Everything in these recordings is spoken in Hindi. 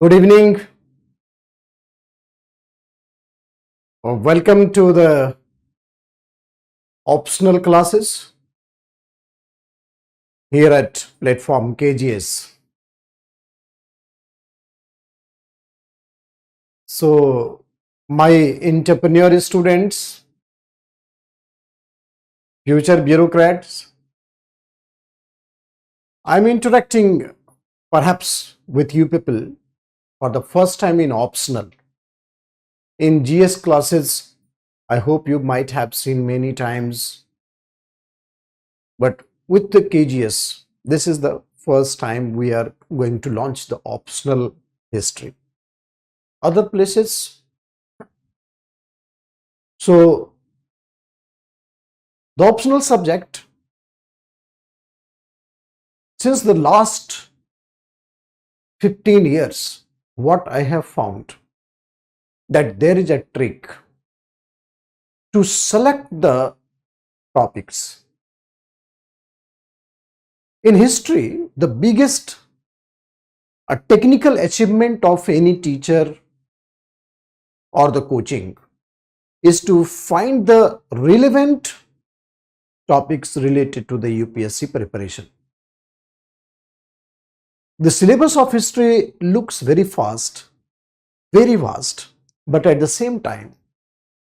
Good evening. Welcome to the optional classes here at platform KGS. So, my entrepreneur students, future bureaucrats, I'm interacting perhaps with you people for the first time in optional. In GS classes, I hope you might have seen many times, but with the KGS, this is the first time we are going to launch the optional history. Other places, so the optional subject, since the last 15 years, what I have found that there is a trick to select the topics. In history, the biggest technical achievement of any teacher or the coaching is to find the relevant topics related to the UPSC preparation. The syllabus of history looks very vast, but at the same time,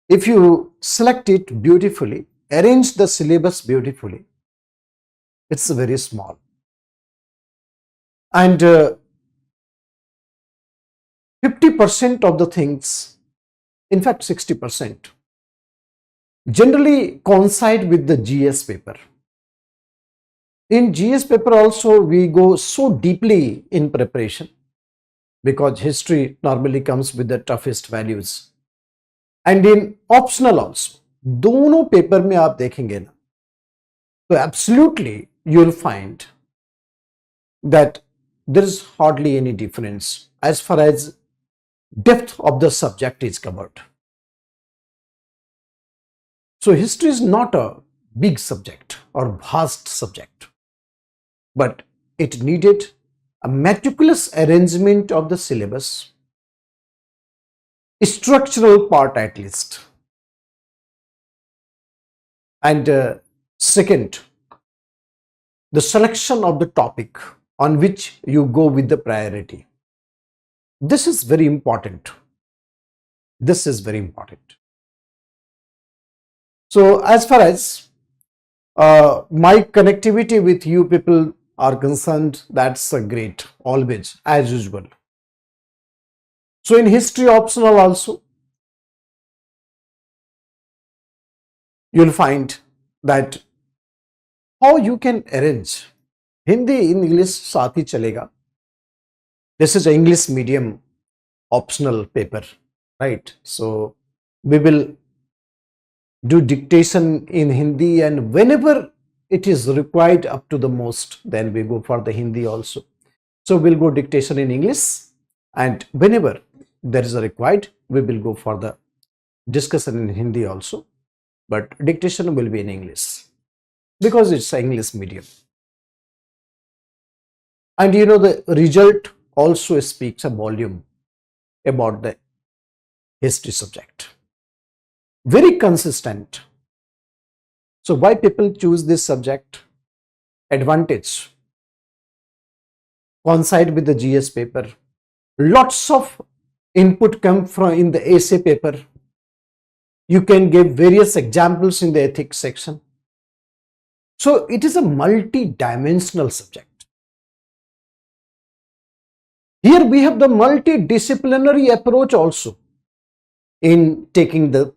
if you select it beautifully, arrange the syllabus beautifully, it's very small. And 50% of the things, in fact 60%, generally coincide with the GS paper. In GS paper also, we go so deeply in preparation because history normally comes with the toughest values. And in optional also, दोनों पेपर में आप देखेंगे ना, तो absolutely you'll find that there is hardly any difference as far as depth of the subject is covered. So history is not a big subject or vast subject, but it needed a meticulous arrangement of the syllabus, structural part at least. And second, the selection of the topic on which you go with the priority. This is very important. This is very important. So as far as my connectivity with you people are concerned, that's great, always, as usual. So in history optional also, you'll find that how you can arrange Hindi in English साथ ही चलेगा. This is an English medium optional paper, right? So we will do dictation in Hindi, and whenever it is required up to the most, then we go for the Hindi also. So we'll go dictation in English, and whenever there is a required, we will go for the discussion in Hindi also, but dictation will be in English because it's an English medium. And you know, the result also speaks a volume about the history subject. Very consistent. So why people choose this subject? Advantage, coincide with the GS paper. Lots of input come from in the essay paper. You can give various examples in the ethics section. So it is a multi-dimensional subject. Here we have the multidisciplinary approach also in taking the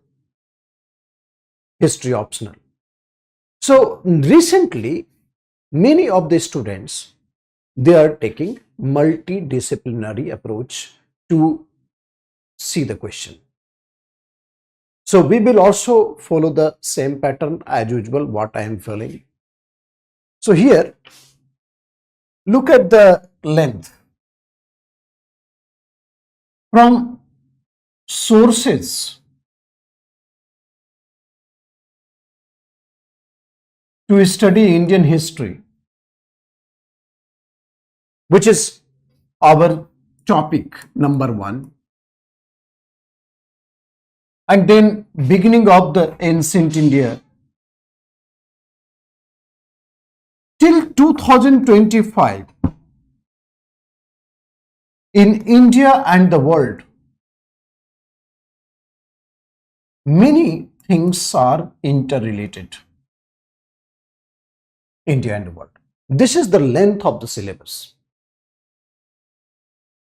history optional. So recently, many of the students, they are taking multidisciplinary approach to see the question. So we will also follow the same pattern as usual, what I am following. So here, look at the length. From sources to study Indian history, which is our topic number 1, and then beginning of the ancient India till 2025 in India and the world, many things are interrelated. India and the world. This is the length of the syllabus.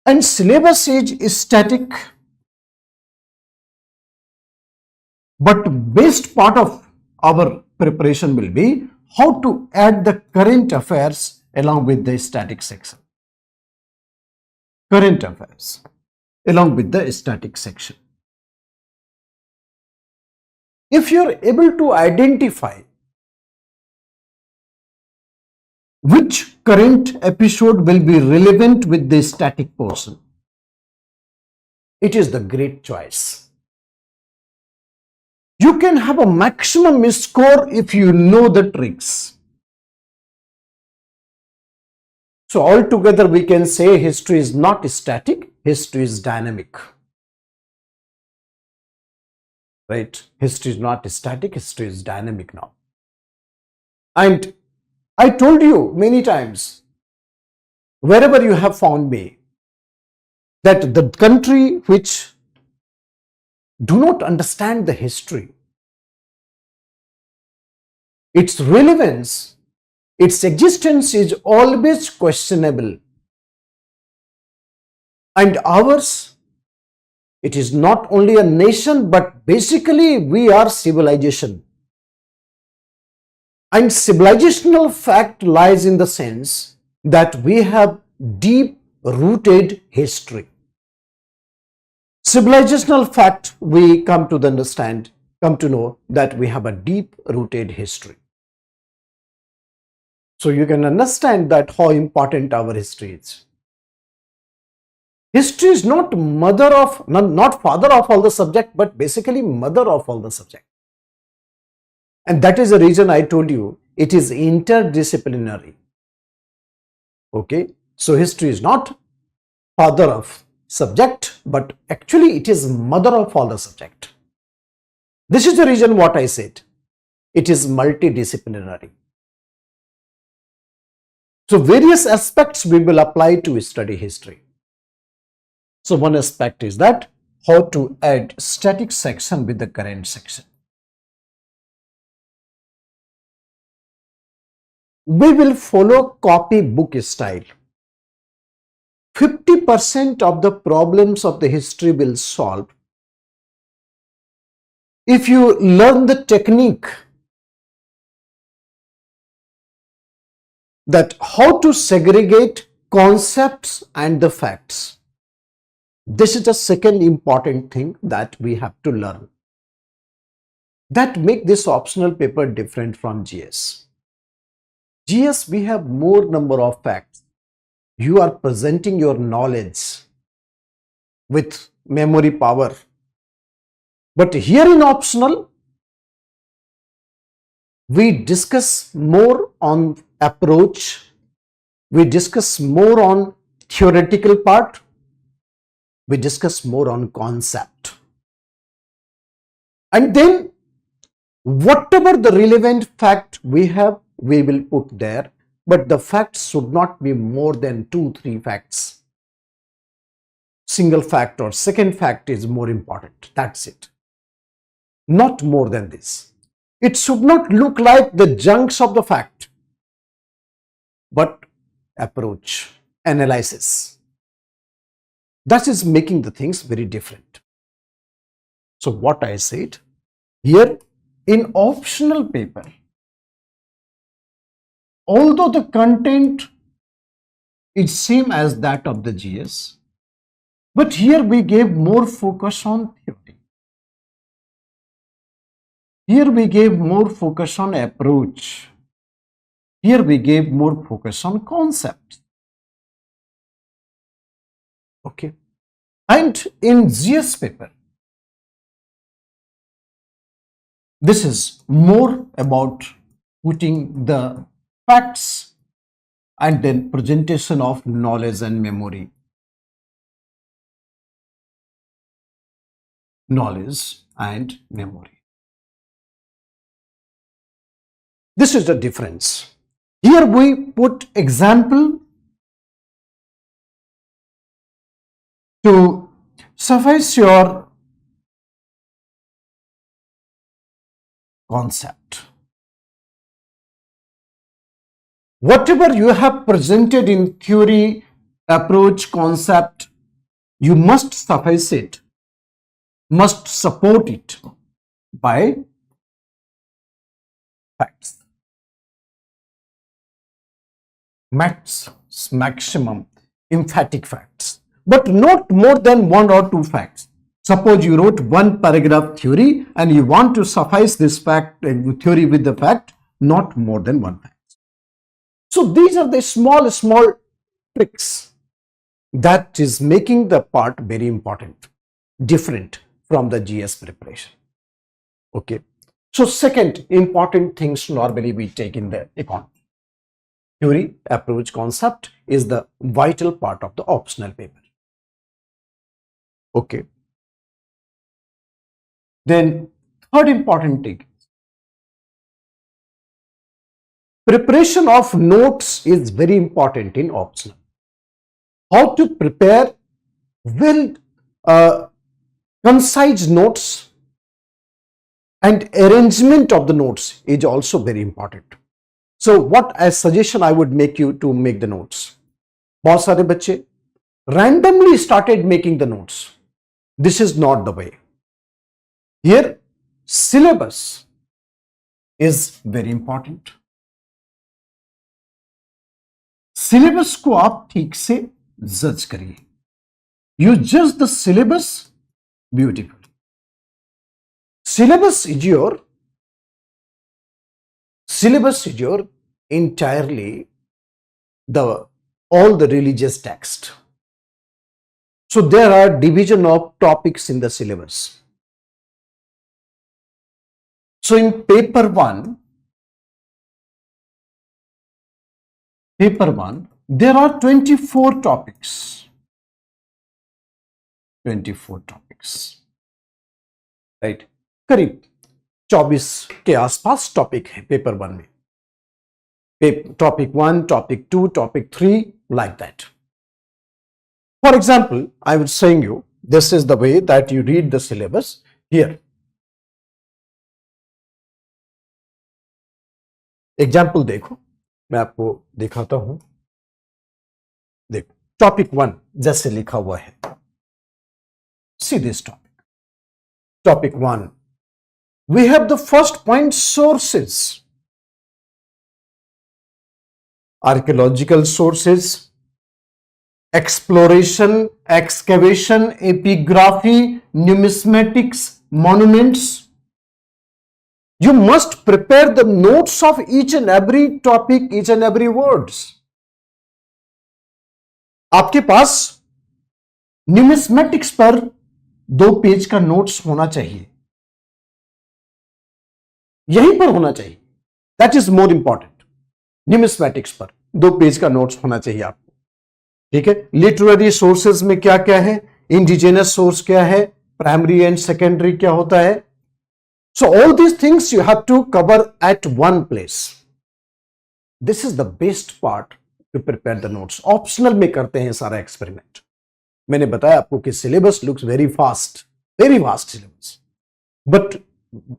And syllabus is static, but best part of our preparation will be how to add the current affairs along with the static section. Current affairs along with the static section. If you are able to identify which current episode will be relevant with the static portion, it is the great choice. You can have a maximum score if you know the tricks. So altogether we can say history is not static, history is dynamic. Right? History is not static, history is dynamic now. And I told you many times, wherever you have found me, that the country which do not understand the history, its relevance, its existence is always questionable. And ours, it is not only a nation, but basically we are civilization. And civilizational fact lies in the sense that we have deep rooted history. Civilizational fact, we come to understand, come to know that we have a deep rooted history. So you can understand that how important our history is. History is not mother of, not father of all the subject, but basically mother of all the subject. And that is the reason I told you it is interdisciplinary. Okay, so history is not father of subject, but actually it is mother of all the subject. This is the reason what I said. It is multidisciplinary. So various aspects we will apply to study history. So one aspect is that how to add static section with the current section. We will follow copybook style. 50% of the problems of the history will solve if you learn the technique that how to segregate concepts and the facts. This is the second important thing that we have to learn. That make this optional paper different from GS. GS, we have more number of facts. You are presenting your knowledge with memory power. But here in optional, we discuss more on approach. We discuss more on theoretical part. We discuss more on concept. And then whatever the relevant fact we have, we will put there, but the facts should not be more than 2-3 facts. Single fact or second fact is more important. That's it. Not more than this. It should not look like the junks of the fact, but approach, analysis. That is making the things very different. So what I said here in optional paper, although the content is same as that of the GS, but here we gave more focus on theory. Here we gave more focus on approach. Here we gave more focus on concepts. Okay. And in GS paper, this is more about putting the facts and then presentation of knowledge and memory. knowledge and memory. This is the difference. Here we put example to suffice your concept. Whatever you have presented in theory, approach, concept, you must suffice it, must support it by facts. Maximum emphatic facts, but not more than one or two facts. Suppose you wrote one paragraph theory and you want to suffice this fact theory with the fact, not more than one fact. So these are the small tricks that is making the part very important, different from the GS preparation. Okay. So second important things normally we take in the economy. Theory, approach, concept is the vital part of the optional paper. Okay. Then third important thing, preparation of notes is very important in optional. How to prepare well concise notes and arrangement of the notes is also very important. So what as suggestion I would make you to make the notes. बहुत सारे बच्चे randomly started making the notes. This is not the way. Here syllabus is very important. Syllabus को आप ठीक से जज करिए. You judge the syllabus beautifully. Syllabus is your entirely all the religious text. So there are division of topics in the syllabus. So in paper one, there are 24 topics. 24 topics. Right? करीब 24 के आसपास टॉपिक है पेपर वन में. Topic 1, topic 2, topic 3, like that. For example, I was saying you, this is the way that you read the syllabus here. Example देखो, मैं आपको दिखाता हूं. देखो, टॉपिक 1 जैसे लिखा हुआ है. See this topic. Topic 1. We have the first point, sources. Archaeological sources, exploration, excavation, epigraphy, numismatics, monuments. You must prepare the notes of each and every topic, each and every words. आपके पास न्यूमिस्मेटिक्स पर 2 पेज का नोट्स होना चाहिए. यहीं पर होना चाहिए. That is more important. Numismatics पर 2 पेज का नोट्स होना चाहिए आपको. ठीक है. लिटरेरी सोर्सेज में क्या क्या है, इंडिजिनस सोर्स क्या है, प्राइमरी एंड सेकेंडरी क्या होता है. So all these things you have to cover at one place. This is the best part to prepare the notes. Optional में करते हैं सारा एक्सपेरिमेंट. मैंने बताया आपको कि syllabus looks very fast syllabus, but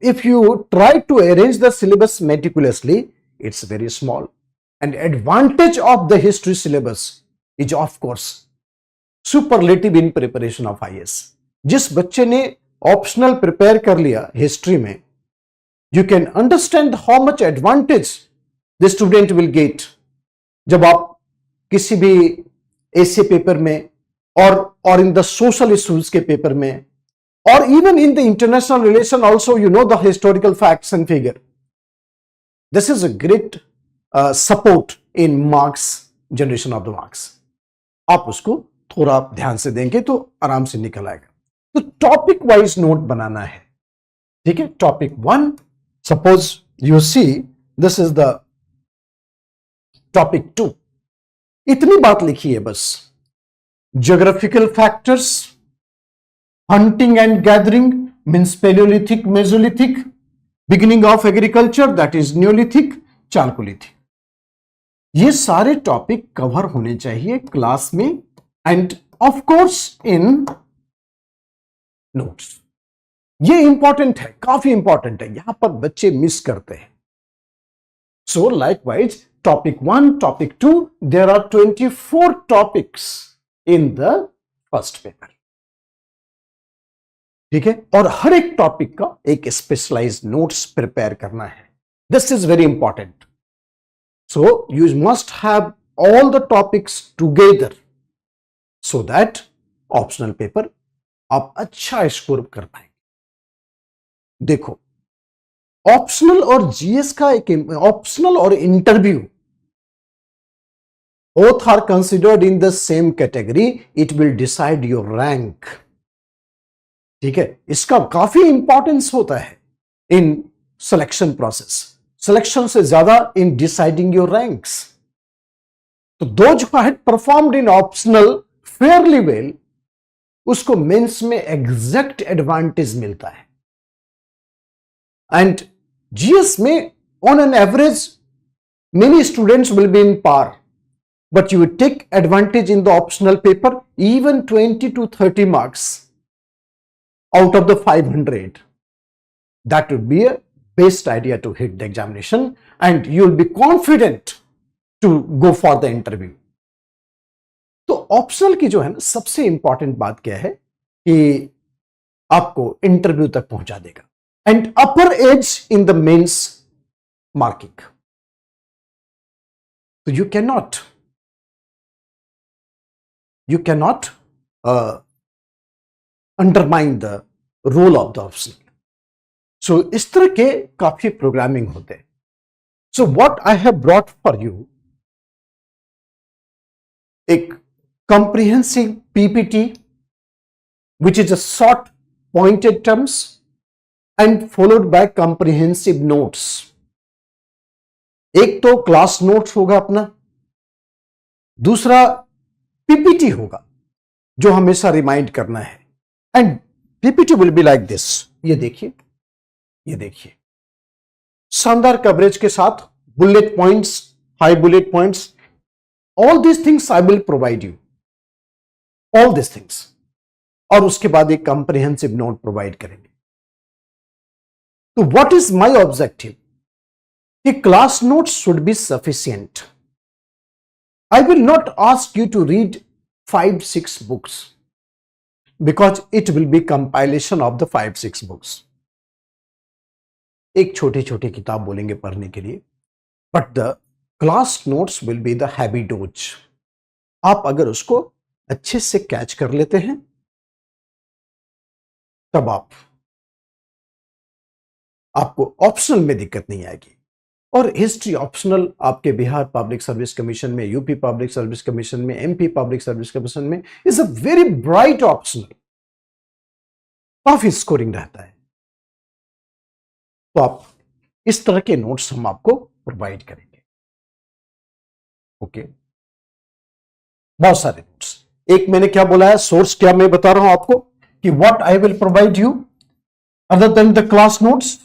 if you try to arrange the syllabus meticulously, it's very small. And advantage of the history syllabus is of course superlative in preparation of IAS. जिस बच्चे ने ऑप्शनल प्रिपेयर कर लिया हिस्ट्री में, you can understand how much advantage the student will get जब आप किसी भी ऐसे पेपर में और इन द सोशल इश्यूज के पेपर में, or even in the international relation also, you know the historical facts and figure. This is a great support in marks, generation of the marks. आप उसको थोड़ा ध्यान से देंगे तो आराम से निकल आएगा. तो टॉपिक वाइज नोट बनाना है. ठीक है. Topic 1, suppose you see this is the topic 2. इतनी बात लिखी है बस. Geographical factors, hunting and gathering means Paleolithic, Mesolithic, beginning of agriculture that is Neolithic, Chalcolithic. ये सारे टॉपिक कवर होने चाहिए क्लास में end of course in notes. ये इंपॉर्टेंट है, काफी इंपॉर्टेंट है, यहां पर बच्चे मिस करते हैं. So likewise topic 1, topic 2, there are 24 topics in the first paper. ठीक है, और हर एक टॉपिक का एक स्पेशलाइज्ड नोट्स प्रिपेयर करना है. This is very important. So you must have all the topics together so that optional paper आप अच्छा स्कोर कर पाएंगे. देखो, ऑप्शनल और जीएस का एक ऑप्शनल और interview both are considered in the same category. It will decide your rank. ठीक है, इसका काफी इंपॉर्टेंस होता है इन सिलेक्शन प्रोसेस. सिलेक्शन से ज्यादा इन डिसाइडिंग योर रैंक्स. तो those who had performed in optional fairly well, उसको मेंस में एग्जैक्ट एडवांटेज मिलता है. एंड जीएस में on an average many students will be in par, but you will take advantage in the optional paper even 20 to 30 marks out of the 500. That would be a best idea to hit the examination and you will be confident to go for the interview. तो ऑप्शनल की जो है ना सबसे इंपॉर्टेंट बात क्या है कि आपको इंटरव्यू तक पहुंचा देगा and upper edge in the mains marking. तो you cannot undermine the role of the optional. So इस तरह के काफी प्रोग्रामिंग होते हैं. So what I have brought for you एक comprehensive PPT which is a short pointed terms and followed by comprehensive notes. एक तो क्लास नोट्स होगा अपना, दूसरा PPT होगा जो हमेशा रिमाइंड करना है. And PPT will be like this. ये देखिए शानदार कवरेज के साथ bullet points, high bullet points, all this things I will provide you, all this things. और उसके बाद एक कंप्रिहेंसिव नोट प्रोवाइड करेंगे. तो व्हाट इज माय ऑब्जेक्टिव कि class notes should be sufficient. I will not ask you to read 5-6 books because it will be compilation of the 5-6 books. एक छोटी छोटी किताब बोलेंगे पढ़ने के लिए, but the class notes will be the heavy dose. आप अगर उसको अच्छे से कैच कर लेते हैं तब आपको ऑप्शनल में दिक्कत नहीं आएगी. और हिस्ट्री ऑप्शनल आपके बिहार पब्लिक सर्विस कमीशन में, यूपी पब्लिक सर्विस कमीशन में, एमपी पब्लिक सर्विस कमीशन में is a very bright optional. काफी स्कोरिंग रहता है. तो आप इस तरह के नोट्स हम आपको प्रोवाइड करेंगे. ओके, बहुत सारे नोट्स. एक मैंने क्या बोला है, सोर्स क्या मैं बता रहा हूं आपको कि what I will provide you other than the class notes.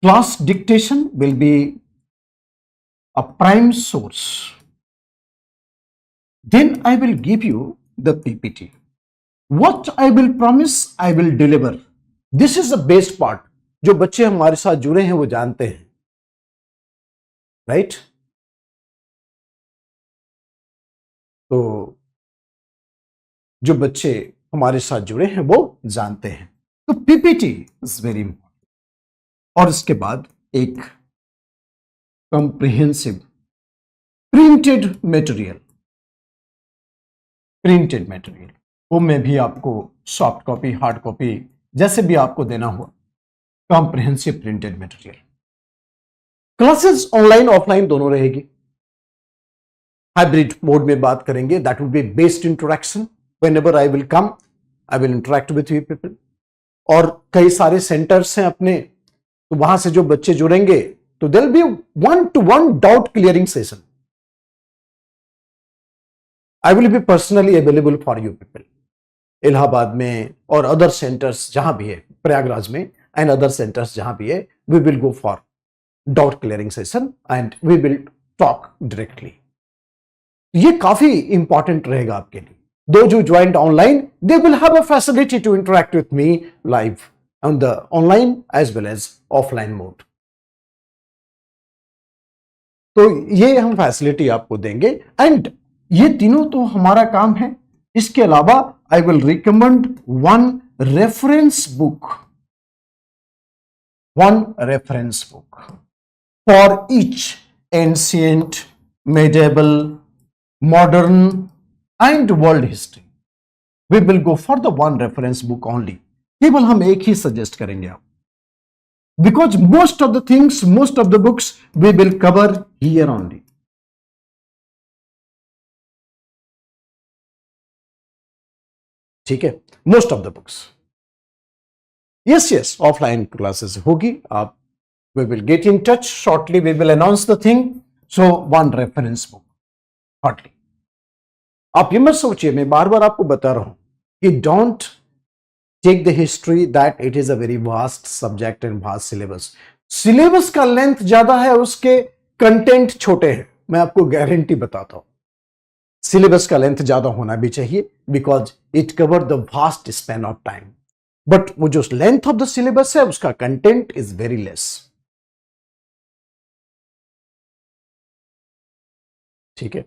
Class dictation will be a prime source. Then I will give you the PPT. What I will promise I will deliver. This is the best part. जो बच्चे हमारे साथ जुड़े हैं वो जानते हैं, राइट? तो जो बच्चे हमारे साथ जुड़े हैं वो जानते हैं. तो पीपीटी इज वेरी इंपॉर्टेंट. और इसके बाद एक कंप्रिहेंसिव प्रिंटेड मटेरियल, वो में भी आपको सॉफ्ट कॉपी, हार्ड कॉपी, जैसे भी आपको देना हुआ, comprehensive printed material. Classes online offline दोनों रहेगी. हाइब्रिड मोड में बात करेंगे. That will be based interaction. Whenever I will come I will interact with you people. और कई सारे सेंटर्स हैं अपने, तो वहां से जो बच्चे जुड़ेंगे तो there will be 1-to-1 doubt clearing session. I will be personally available for you people. Allahabad में और अदर सेंटर्स जहां भी है, प्रयागराज में एंड अदर सेंटर्स जहां भी है, we will go for doubt clearing session and we will talk directly. ये काफी इंपॉर्टेंट रहेगा आपके लिए। Those who joined online, they will have a facility to interact with me live on the online as well as offline mode. तो ये हम फैसिलिटी आपको देंगे एंड ये तीनों तो हमारा काम है। इसके अलावा I will recommend one reference book for each ancient, medieval, modern and world history. We will go for the one reference book only. केवल हम एक ही सजेस्ट करेंगे आप, because most of the things, most of the books we will cover here only. ठीक है, most of the books. Yes, offline classes होगी। आप we will get in touch shortly. We will announce the thing. So one reference book shortly. आप ये मत सोचिए, मैं बार बार आपको बता रहा हूं कि don't take the history that it is a very vast subject and vast syllabus. Syllabus का लेंथ ज्यादा है, उसके कंटेंट छोटे हैं। मैं आपको गारंटी बताता हूं, सिलेबस का लेंथ ज्यादा होना भी चाहिए because it cover the vast span of time, but वो जो लेंथ ऑफ द सिलेबस है उसका कंटेंट इज वेरी लेस। ठीक है,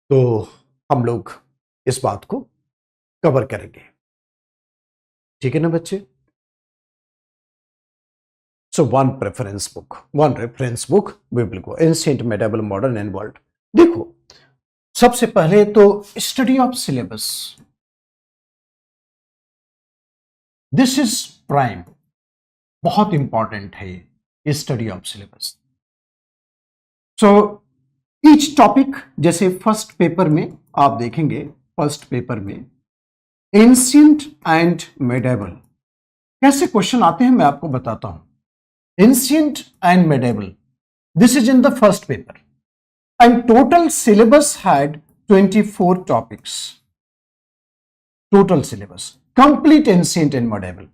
तो हम लोग इस बात को कवर करेंगे। ठीक है ना बच्चे? So one reference book we will go ancient, medieval, modern and world. देखो, सबसे पहले तो study of syllabus, this is prime, बहुत इंपॉर्टेंट है ये study of syllabus. So each topic, जैसे फर्स्ट पेपर में आप देखेंगे, फर्स्ट पेपर में एंशिएंट एंड मेडिएवल कैसे क्वेश्चन आते हैं मैं आपको बताता हूं। Ancient and medieval, this is in the first paper and total syllabus had 24 topics. Total syllabus, complete ancient and medieval,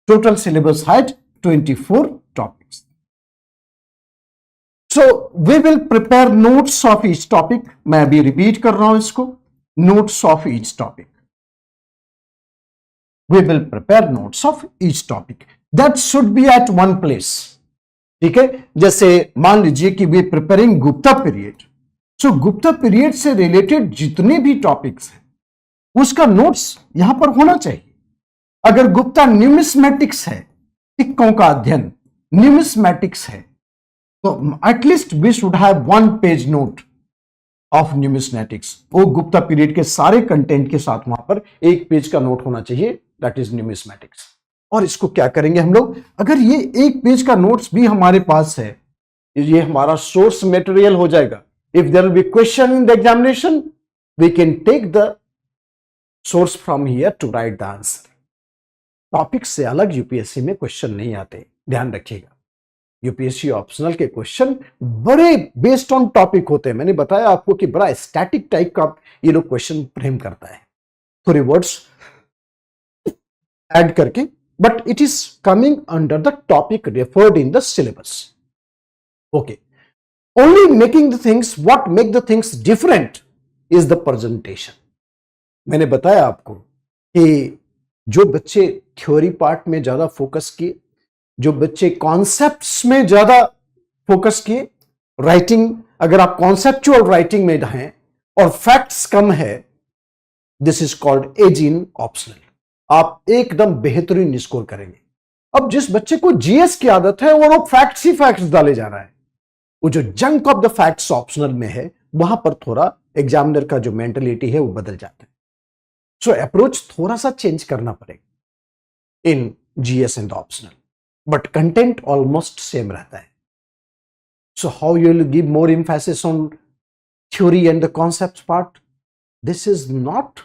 total syllabus had 24 topics. So we will prepare notes of each topic. मैं अभी रिपीट कर रहा हूं इसको, notes of each topic. We will prepare notes of each topic. That should be at one place. ठीक है, जैसे मान लीजिए कि we preparing Gupta period, so Gupta period से रिलेटेड जितने भी टॉपिक्स हैं उसका नोट्स यहां पर होना चाहिए। अगर गुप्ता न्यूमिस्मेटिक्स है, सिक्कों का अध्ययन न्यूमिस्मेटिक्स है, तो at least we should have 1 page note of numismatics. वो गुप्ता पीरियड के सारे कंटेंट के साथ वहां पर 1 पेज का नोट होना चाहिए, दैट इज न्यूमिस्मेटिक्स। और इसको क्या करेंगे हम लोग, अगर ये 1 पेज का नोट्स भी हमारे पास है, ये हमारा सोर्स मटेरियल हो जाएगा। If there will be question in the examination, we can take the source from here to write the answer. Topic से अलग यूपीएससी में क्वेश्चन नहीं आते, ध्यान रखिएगा। यूपीएससी ऑप्शनल के क्वेश्चन बड़े बेस्ड ऑन टॉपिक होते हैं। मैंने बताया आपको कि बड़ा स्टैटिक टाइप का ये लोग क्वेश्चन फ्रेम करता है, थोड़े वर्ड्स ऐड करके, but it is coming under the topic referred in the syllabus. Okay, only making the things, what make the things different is the presentation. मैंने बताया आपको कि जो बच्चे थ्योरी पार्ट में ज्यादा फोकस किए, जो बच्चे कॉन्सेप्ट्स में ज्यादा फोकस किए, राइटिंग, अगर आप कॉन्सेप्चुअल राइटिंग में हैं और फैक्ट्स कम है, this is called edge in optional. आप एकदम बेहतरीन स्कोर करेंगे। अब जिस बच्चे को जीएस की आदत है और वो फैक्ट्स ही फैक्ट्स डाले जा रहा है, वो जो junk of the facts optional में है, वहां पर थोड़ा एग्जामिनर का जो मेंटलिटी है वो बदल जाता है। सो अप्रोच थोड़ा सा चेंज करना पड़ेगा in GS and optional, but content almost same रहता है। So how you will give more emphasis on theory and the concept part? This is not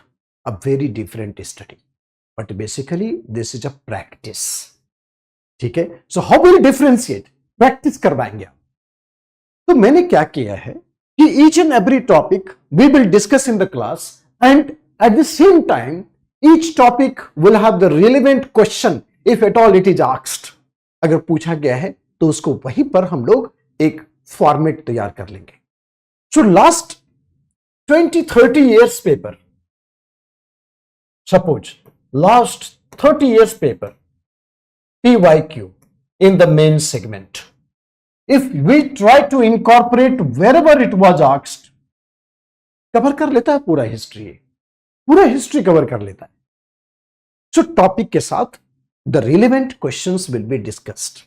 a very different study, but basically this is a practice. ठीक है, so how will differentiate, practice करवाएंगे आप। तो मैंने क्या किया है कि each and every topic we will discuss in the class and at the same time Each topic will have the relevant question if at all it is asked. अगर पूछा गया है तो उसको वहीं पर हम लोग एक फॉर्मेट तैयार कर लेंगे. So last 20-30 years paper, suppose last 30 years paper, PYQ in the main segment, if we try to incorporate wherever it was asked, cover कर लेता है पूरा हिस्ट्री कवर कर लेता है. सो टॉपिक के साथ the relevant questions will be discussed.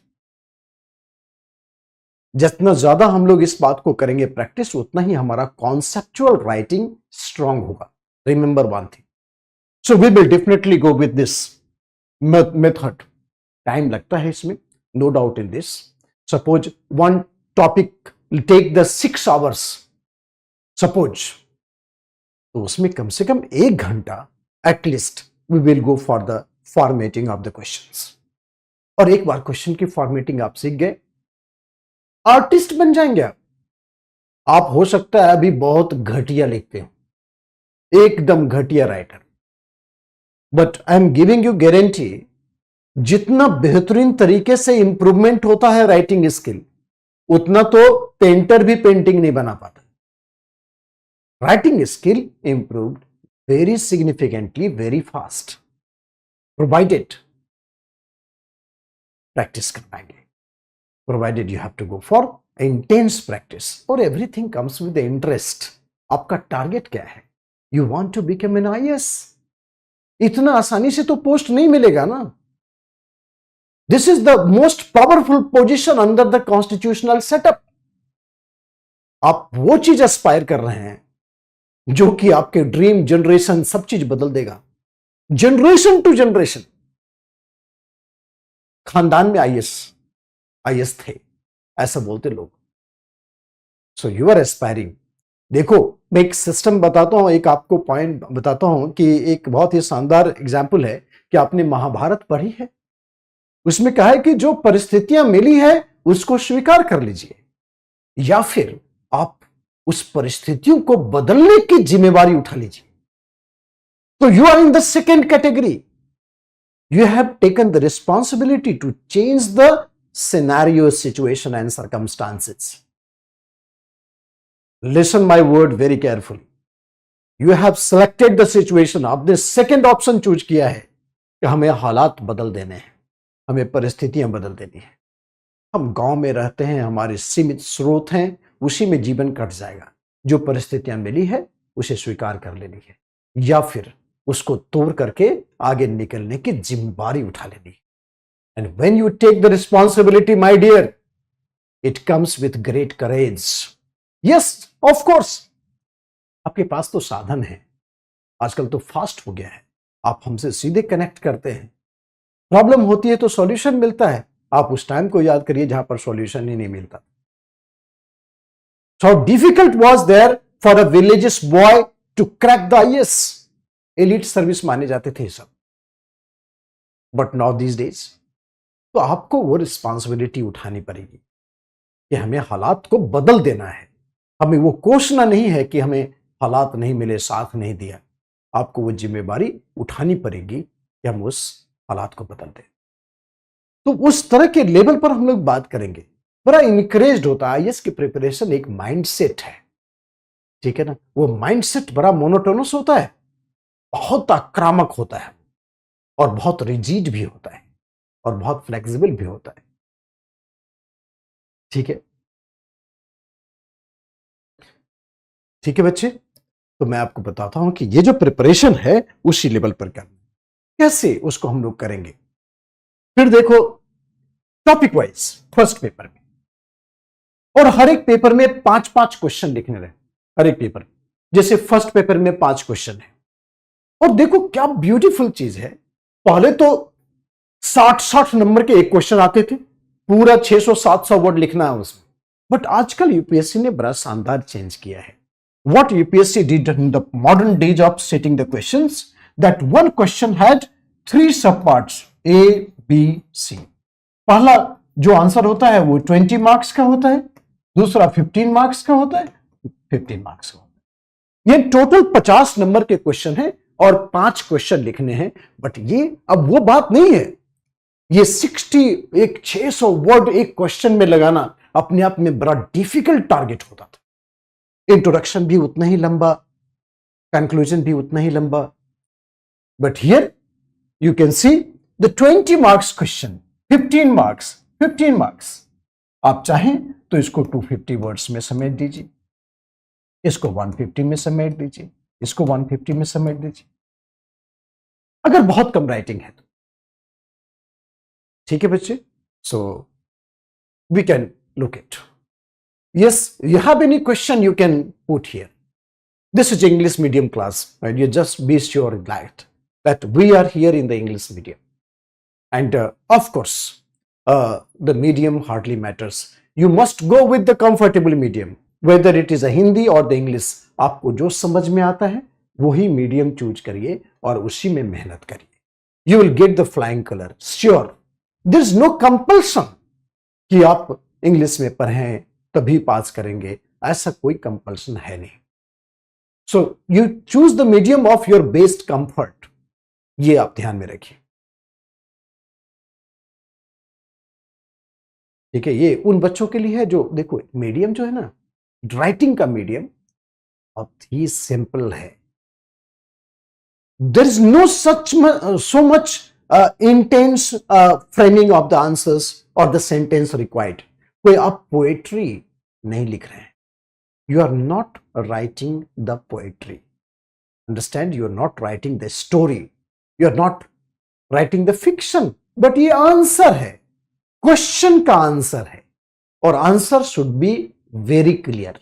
जितना ज्यादा हम लोग इस बात को करेंगे प्रैक्टिस, उतना ही हमारा कॉन्सेप्चुअल राइटिंग स्ट्रांग होगा. Remember one thing. So we will definitely go with this method. Time लगता है इसमें, no doubt in this. Suppose one topic will take the 6 hours, suppose, तो उसमें कम से कम 1 घंटा at least we will go for the formatting of the questions. और एक बार क्वेश्चन की फॉर्मेटिंग आप सीख गए, आर्टिस्ट बन जाएंगे आप हो सकता है अभी बहुत घटिया लिखते हो, एकदम घटिया writer, but I am giving you guarantee, जितना बेहतरीन तरीके से इंप्रूवमेंट होता है राइटिंग स्किल, उतना तो पेंटर भी पेंटिंग नहीं बना पाता. Writing skill improved very significantly, very fast, provided practice करवाएंगे, provided you have to go for intense practice, or everything comes with the interest. आपका टारगेट क्या है? You want to become an IAS. इतना आसानी से तो पोस्ट नहीं मिलेगा ना. This is the most powerful position under the constitutional setup. आप वो चीज एस्पायर कर रहे हैं जो कि आपके ड्रीम जनरेशन सब चीज बदल देगा. Generation to generation. खानदान में आईएएस थे ऐसा बोलते लोग. So you are aspiring. देखो मैं एक सिस्टम बताता हूं, एक आपको पॉइंट बताता हूं कि एक बहुत ही शानदार एग्जाम्पल है कि आपने महाभारत पढ़ी है. उसमें कहा है कि जो परिस्थितियां मिली है उसको स्वीकार कर लीजिए, या फिर आप उस परिस्थितियों को बदलने की जिम्मेवारी उठा लीजिए. तो you are in the second category. You have taken the responsibility to change the scenario, situation and circumstances. Listen my word very carefully. You have selected the situation. आपने सेकेंड ऑप्शन चूज किया है कि हमें हालात बदल देने हैं, हमें परिस्थितियां बदल देनी है. हम गांव में रहते हैं, हमारे सीमित स्रोत हैं, उसी में जीवन कट जाएगा. जो परिस्थितियां मिली है उसे स्वीकार कर लेनी है, या फिर उसको तोड़ करके आगे निकलने की जिम्मेदारी उठा लेनी है. And when you take the responsibility my dear, it comes with great courage. Yes of course, आपके पास तो साधन है, आजकल तो फास्ट हो गया है, आप हमसे सीधे कनेक्ट करते हैं. प्रॉब्लम होती है तो सॉल्यूशन मिलता है. आप उस टाइम को याद करिए जहां पर सॉल्यूशन ही नहीं मिलता. So how difficult was there for a village's boy to crack the IAS? Elite service माने जाते थे सब. But now these days, तो आपको वो रिस्पॉन्सिबिलिटी उठानी पड़ेगी कि हमें हालात को बदल देना है. हमें वो कोसना नहीं है कि हमें हालात नहीं मिले, साथ नहीं दिया. आपको वो जिम्मेवारी उठानी पड़ेगी कि हम उस हालात को बदल दें. तो उस तरह के लेवल पर हम लोग बात करेंगे. बड़ा इनकरेज्ड होता है. आईएएस की प्रिपरेशन एक माइंडसेट है, ठीक है ना. वो माइंडसेट बड़ा मोनोटोनस होता है, बहुत आक्रामक होता है, और बहुत रिजिड भी होता है, और बहुत फ्लेक्सिबल भी होता है. ठीक है, ठीक है बच्चे. तो मैं आपको बताता हूं कि ये जो प्रिपरेशन है उसी लेवल पर करना. कैसे उसको हम लोग करेंगे? फिर देखो टॉपिक वाइज फर्स्ट पेपर में, और हर एक पेपर में 5-5 क्वेश्चन लिखने रहे. हर एक पेपर, जैसे फर्स्ट पेपर में 5 क्वेश्चन है. और देखो क्या ब्यूटीफुल चीज है. पहले तो 60 नंबर के एक क्वेश्चन आते थे, पूरा 600-700 वर्ड लिखना है उसमें. बट आजकल यूपीएससी ने बड़ा शानदार चेंज किया है. What UPSC did in the modern days of setting the questions, that one question had 3 subparts A, B, C. पहला जो आंसर होता है वो 20 मार्क्स का होता है, दूसरा 15 मार्क्स का होता है, 15 मार्क्स का होता है. ये टोटल 50 नंबर के क्वेश्चन है, और 5 क्वेश्चन लिखने हैं। बट ये अब वो बात नहीं है। ये 600 वर्ड एक क्वेश्चन में लगाना अपने आप में बड़ा डिफिकल्ट टारगेट होता था। इंट्रोडक्शन भी उतना ही लंबा, कंक्लूजन भी उतना ही लंबा। But here you can see the 20 marks question, 15 marks. आप चाहें तो इसको 250 वर्ड्स में समेट दीजिए, इसको 150 में समेट दीजिए, इसको 150 में समेट दीजिए, अगर बहुत कम राइटिंग है तो। ठीक है बच्चे, so we can look it. Yes, you have any question you can put here. This is English medium class, and you just be sure that we are here in the English medium. And of course, the medium hardly matters. You must go with the comfortable medium, whether it is a Hindi or the English. आपको जो समझ में आता है वही मीडियम चूज करिए और उसी में मेहनत करिए। You will get the flying color, sure. There is no compulsion कि आप इंग्लिश में पढ़ें तभी पास करेंगे, ऐसा कोई कंपल्सन है नहीं। So you choose the medium of your best comfort. ये आप ध्यान में रखिए। ठीक है, ये उन बच्चों के लिए है जो, देखो मीडियम जो है ना, राइटिंग का मीडियम बहुत ही सिंपल है। There is no so much intense framing of the answers or the sentence required. कोई आप पोएट्री नहीं लिख रहे हैं। You are not writing the poetry. Understand? You are not writing the story. You are not writing the fiction. But ये आंसर है, क्वेश्चन का आंसर है, और answer should be very clear.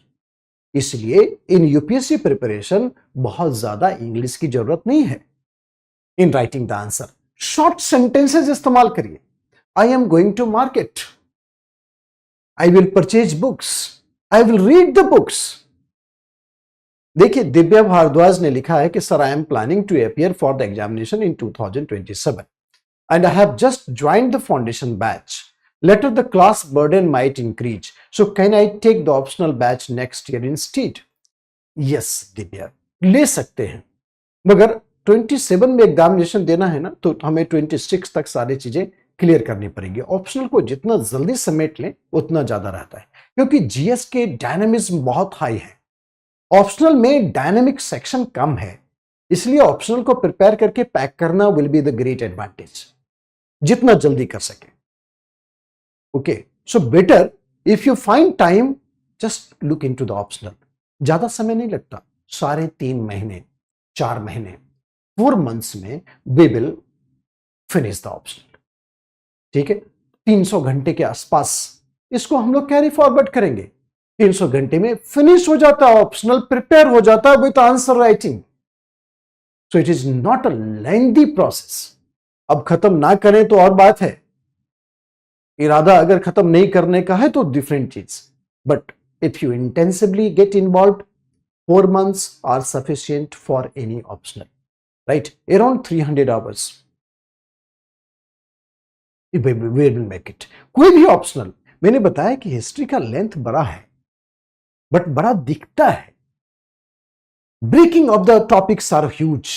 इसलिए इन यूपीएससी प्रिपरेशन बहुत ज्यादा इंग्लिश की जरूरत नहीं है in writing the answer. Short sentences इस्तेमाल करिए। I am going to market, I will purchase books, I will read the books. देखिए, दिव्या भारद्वाज ने लिखा है कि sir, I am planning to appear for the examination in 2027 and I have just joined the foundation batch. Later the class burden might increase. So can I take the optional batch next year instead? Yes, Divya, ले सकते हैं, मगर 27 में एग्जामिनेशन देना है ना, तो हमें 26 तक सारी चीजें क्लियर करनी पड़ेगी। ऑप्शनल को जितना जल्दी समेट लें उतना ज्यादा रहता है, क्योंकि जीएस के डायनामिज्म बहुत हाई है, ऑप्शनल में डायनामिक सेक्शन कम है, इसलिए ऑप्शनल को प्रिपेयर करके पैक करना will be the great advantage, जितना जल्दी कर सके। Okay, so better if you find time, just look into the optional. ज्यादा समय नहीं लगता, 3.5 महीने, 4 महीने, 4 months में we will finish the optional. ठीक है, 300 घंटे के आसपास इसको हम लोग कैरी फॉरवर्ड करेंगे। 300 घंटे में फिनिश हो जाता है ऑप्शनल, प्रिपेयर हो जाता है with answer writing. So it is not a lengthy process. अब खत्म ना करें तो और बात है, इरादा अगर खत्म नहीं करने का है तो डिफरेंट चीज, but if you intensively get involve, 4 months are sufficient for any optional, right? Around 300 hours we will make it. कोई भी ऑप्शनल, मैंने बताया कि हिस्ट्री का लेंथ बड़ा है, बट बड़ा दिखता है। Breaking of the topics are huge.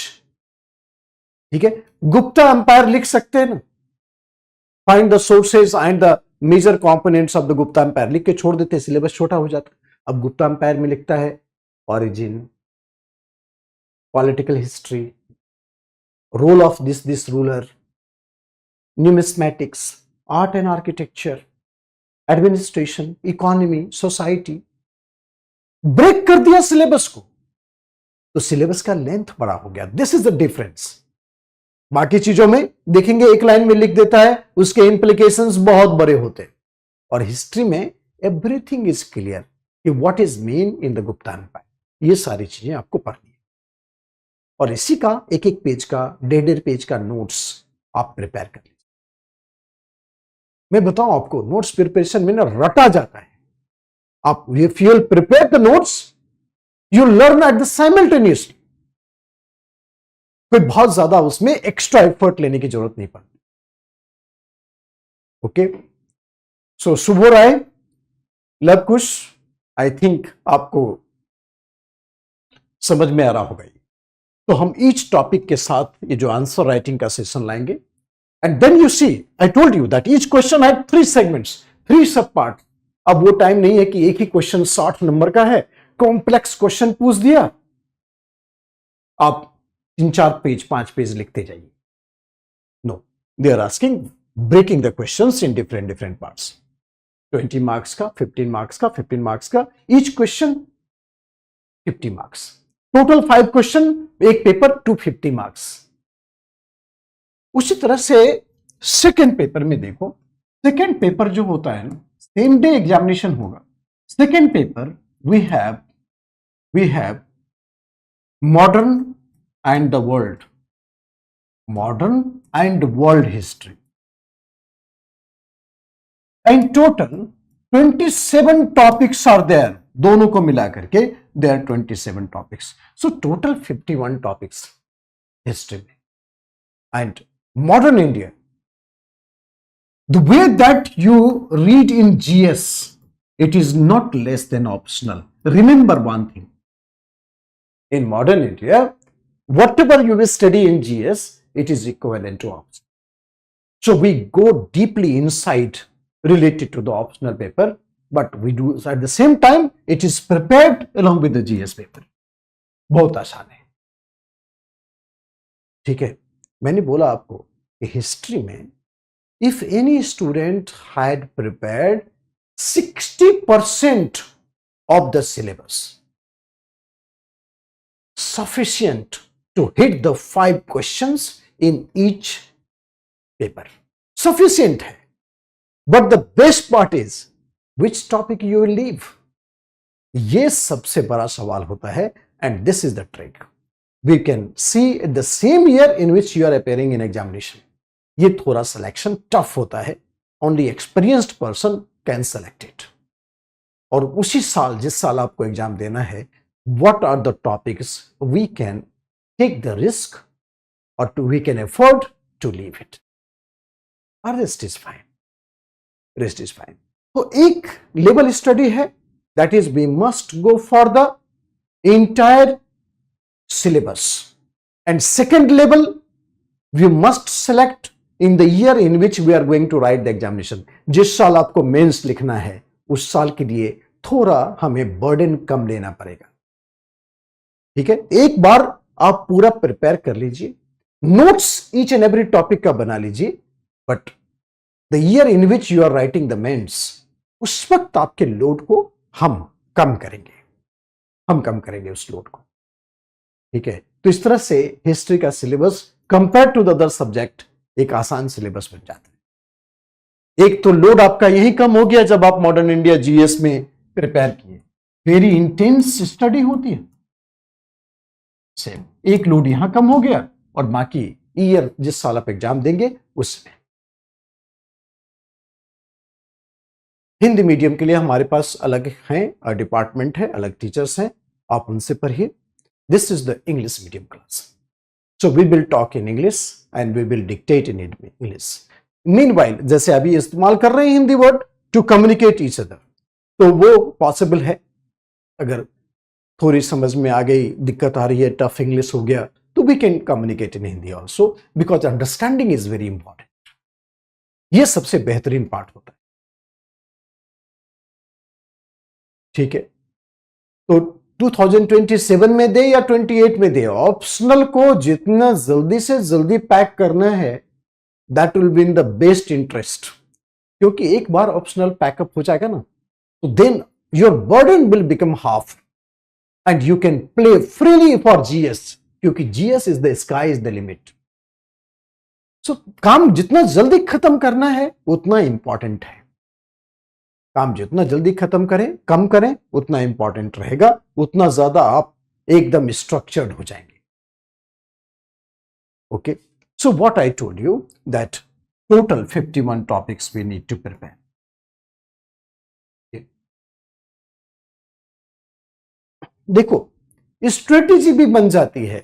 ठीक है, गुप्ता एम्पायर लिख सकते हैं ना, find the sources and the major components of the Gupta empire, लिख के छोड़ देते, सिलेबस छोटा हो जाता। अब गुप्ता एम्पायर में लिखता है origin, political history, role of this ruler, numismatics, art and architecture, administration, economy, society, break कर दिया सिलेबस को, तो सिलेबस का लेंथ बड़ा हो गया। This is the difference. बाकी चीजों में देखेंगे एक लाइन में लिख देता है, उसके इंप्लीकेशंस बहुत बड़े होते हैं, और हिस्ट्री में एवरीथिंग इज क्लियर कि what is mean in the Gupta empire. ये सारी चीजें आपको पढ़नी है, और इसी का एक एक पेज का, 1.5 पेज का नोट्स आप प्रिपेयर कर लीजिए। मैं बताऊं आपको, नोट्स प्रिपरेशन में ना रटा जाता है। आप if you prepare the notes, you learn at the simultaneously. कोई बहुत ज्यादा उसमें एक्स्ट्रा एफर्ट लेने की जरूरत नहीं पड़ती। Okay, so Shubh Rai, Luv Kush, I think आपको समझ में आ रहा होगा। तो हम ईच टॉपिक के साथ ये जो आंसर राइटिंग का सेशन लाएंगे, and then you see I told you that each question had 3 segments, 3 sub part. अब वो टाइम नहीं है कि एक ही क्वेश्चन 60 नंबर का है, कॉम्प्लेक्स क्वेश्चन पूछ दिया, आप 3-4 पेज 5 पेज लिखते जाइए। No, they are asking breaking the questions in different different parts. 20 marks का, 15 मार्क्स का, 15 मार्क्स का, each question 50 marks, total 5 question, एक पेपर 250 मार्क्स। उसी तरह से सेकेंड पेपर में देखो, सेकेंड पेपर जो होता है ना, सेम डे एग्जामिनेशन होगा। Second paper we have modern and the world, modern and world history, and total 27 topics are there, दोनों को मिला करके there 27 topics, so total 51 topics history में। And modern India, the way that you read in GS, it is not less than optional. Remember one thing, in modern India, whatever you will study in GS, it is equivalent to optional. So we go deeply inside related to the optional paper, but we do at the same time, it is prepared along with the GS paper. बहुत आसान है, ठीक है। मैंने बोला आपको कि हिस्ट्री में if any student had prepared 60% of the syllabus, sufficient to hit the 5 questions in each paper, sufficient है। But the best part is which topic you will leave, ये सबसे बड़ा सवाल होता है, and this is the trick we can see the same year in which you are appearing in examination. ये थोड़ा सिलेक्शन टफ होता है, only experienced person can select it. और उसी साल जिस साल आपको एग्जाम देना है, what are the topics we can take the risk or we can afford to leave it. Or rest is fine. Rest is fine. तो एक लेवल स्टडी है, that is we must go for the entire syllabus, and second level we must select in the year in which we are going to write the examination. जिस साल आपको मेंस लिखना है, उस साल के लिए थोड़ा हमें बर्डन कम लेना पड़ेगा, ठीक है। एक बार आप पूरा प्रिपेयर कर लीजिए, notes each and every topic का बना लीजिए, but the year in which you are writing the mains, उस वक्त आपके लोड को हम कम करेंगे उस लोड को, ठीक है। तो इस तरह से हिस्ट्री का syllabus compare to the other subject एक आसान सिलेबस बन जाता है। एक तो लोड आपका यही कम हो गया जब आप मॉडर्न इंडिया जीएस में प्रिपेयर किए, वेरी इंटेंस स्टडी होती है, सेम एक लोड यहां कम हो गया, और बाकी ईयर जिस साल आप एग्जाम देंगे उसमें। हिंदी मीडियम के लिए हमारे पास अलग हैं डिपार्टमेंट है, अलग टीचर्स हैं, आप उनसे पढ़िए। This is the English medium class. So we will talk in English and we will dictate in English. Meanwhile, जैसे अभी इस्तेमाल कर रहे हैं Hindi word to communicate each other, तो वो पॉसिबल है। अगर थोड़ी समझ में आ गई, दिक्कत आ रही है, टफ इंग्लिश हो गया, तो we can communicate in Hindi also because understanding is very important. ये सबसे बेहतरीन पार्ट होता है, ठीक है। तो 2027 में दे या 28 में दे, ऑप्शनल को जितना जल्दी से जल्दी पैक करना है, that will be in the best interest, क्योंकि एक बार ऑप्शनल पैकअप हो जाएगा ना, तो then your burden will become half and you can play freely for GS, क्योंकि GS is the sky is the limit. So काम जितना जल्दी खत्म करना है उतना इंपॉर्टेंट है, काम जितना जल्दी खत्म करें, कम करें, उतना इंपॉर्टेंट रहेगा, उतना ज्यादा आप एकदम स्ट्रक्चर्ड हो जाएंगे। Okay, so what I told you that total 51 topics we need to prepare. देखो, स्ट्रेटेजी भी बन जाती है,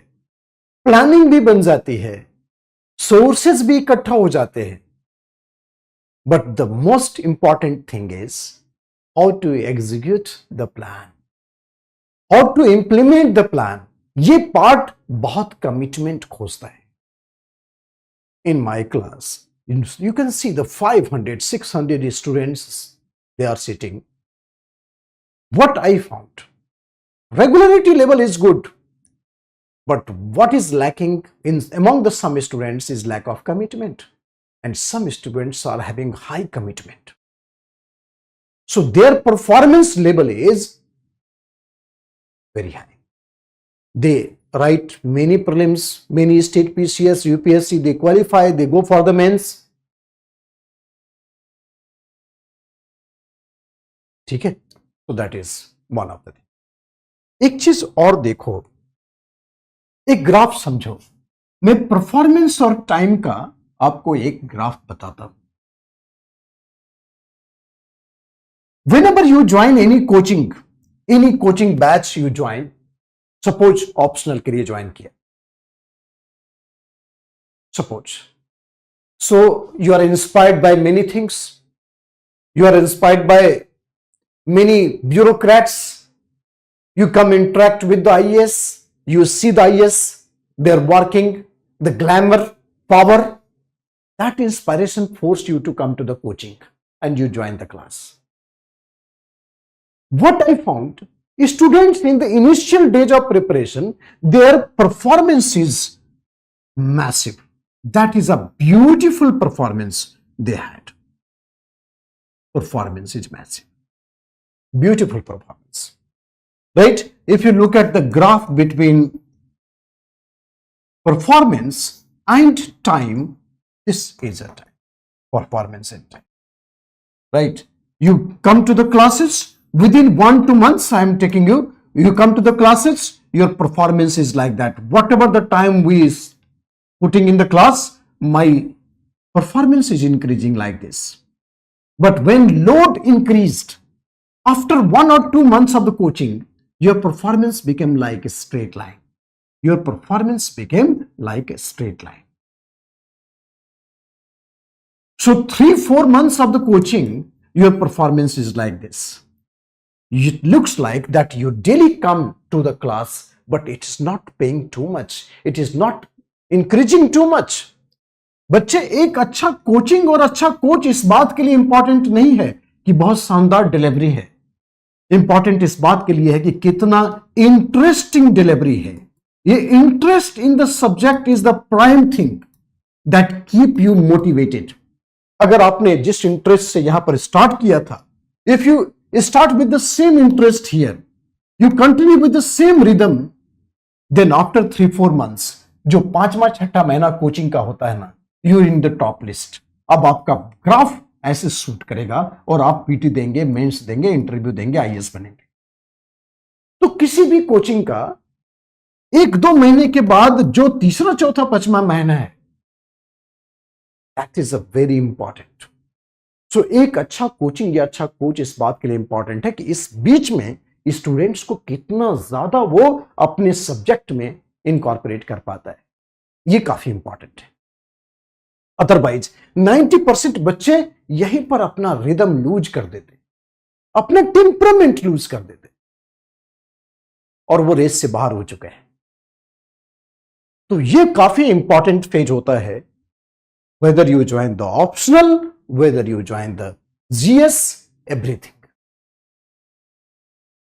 प्लानिंग भी बन जाती है, सोर्सेस भी इकट्ठा हो जाते हैं, but the most important thing is how to execute the plan, how to implement the plan, ये पार्ट बहुत कमिटमेंट खोजता है. In my class, you can see the 500, 600 students, they are sitting. What I found, regularity level is good, but what is lacking among the some students is lack of commitment, and some students are having high commitment. So their performance level is very high. They write many prelims, many state PCS, UPSC, they qualify, they go for the mains. ठीक है, तो that is one of the thing. एक चीज और देखो, एक ग्राफ समझो. मैं परफॉर्मेंस और टाइम का आपको एक ग्राफ बताता हूं. Whenever you join any coaching batch you join, suppose optional के लिए ज्वाइन किया, suppose, so you are inspired by many things, you are inspired by many bureaucrats, you come interact with the IAS, you see the IAS, they're working, the glamour, power, that inspiration forced you to come to the coaching and you join the class. What I found, students in the initial stage of preparation, their performance is massive. That is a beautiful performance they had. Performance is massive. Beautiful performance. Right? If you look at the graph between performance and time, this is a time. Performance and time. Right? You come to the classes. Within 1 to 2 months, I am taking you, you come to the classes, your performance is like that. Whatever the time we is putting in the class, my performance is increasing like this. But when load increased, after 1 or 2 months of the coaching, your performance became like a straight line. Your performance became like a straight line. So 3-4 months of the coaching, your performance is like this. It looks like that you daily come to the class, but it is not paying too much. It is not increasing too much. बच्चे, एक अच्छा कोचिंग और अच्छा कोच इस बात के लिए इंपॉर्टेंट नहीं है कि बहुत शानदार डिलीवरी है. इंपॉर्टेंट इस बात के लिए है कि कितना इंटरेस्टिंग डिलीवरी है. ये interest in the subject is the prime thing that keep you motivated. अगर आपने जिस इंटरेस्ट से यहां पर स्टार्ट किया था, if you start with the same interest here, you continue with the same rhythm, then after 3-4 months, जो 5वां-6वां महीना कोचिंग का होता है ना, you are in the top list. अब आपका ग्राफ ऐसे शूट करेगा और आप पीटी देंगे, मेंस देंगे, इंटरव्यू देंगे, आईएएस बनेंगे. तो किसी भी कोचिंग का 1-2 महीने के बाद जो तीसरा, चौथा, 5वां महीना है, that is a very important. सो एक अच्छा कोचिंग या अच्छा कोच इस बात के लिए इंपॉर्टेंट है कि इस बीच में स्टूडेंट्स को कितना ज्यादा वो अपने सब्जेक्ट में इनकॉर्पोरेट कर पाता है. ये काफी इंपॉर्टेंट है. अदरवाइज 90% बच्चे यहीं पर अपना रिदम लूज कर देते, अपना टेम्परामेंट लूज कर देते और वो रेस से बाहर हो चुके हैं. तो ये काफी इंपॉर्टेंट फेज होता है. Whether you join the optional, whether you join the GS, everything.